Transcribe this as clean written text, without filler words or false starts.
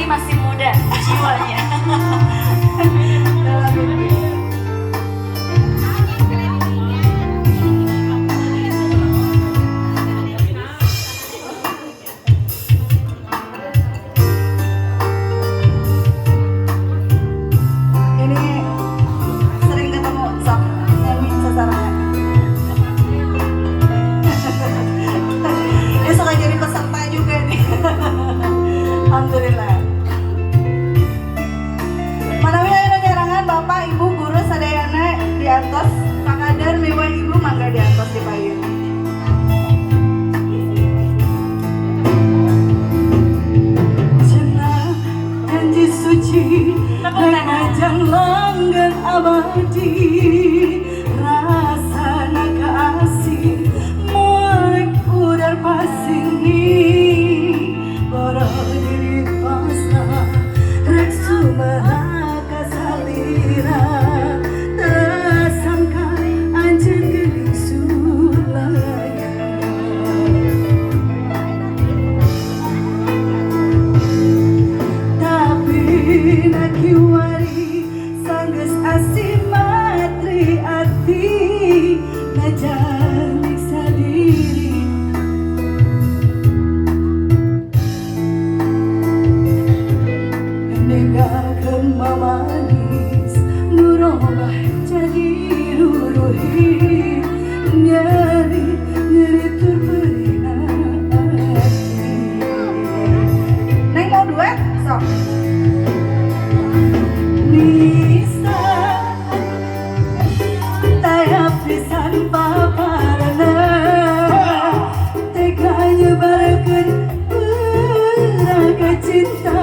masih muda jiwanya. Dalam mimpi. Ini sering ketemu sok nyanyi sasarannya. Dia suka jadi peserta juga nih. Alhamdulillah. Manawi aya nyarangan Bapak Ibu guru sadayana di atas Pak Kader mewah Ibu mangga di atas di payun. Cenah janji suci ajang langgeng abadi rasana keasih molek udar pasini para diri pasrah rek sumaha salira tersangka anjeun geuning sulaya tapi nakiwari sanggeus asih matri ati najan nyiksa diri meninggalkan mamanis nurobah jadi ruruhi nyeri nyeri terberi hati. Neng mau duet? Sok. Nisa tayap pisan paparana tega nyebarkeun raga cinta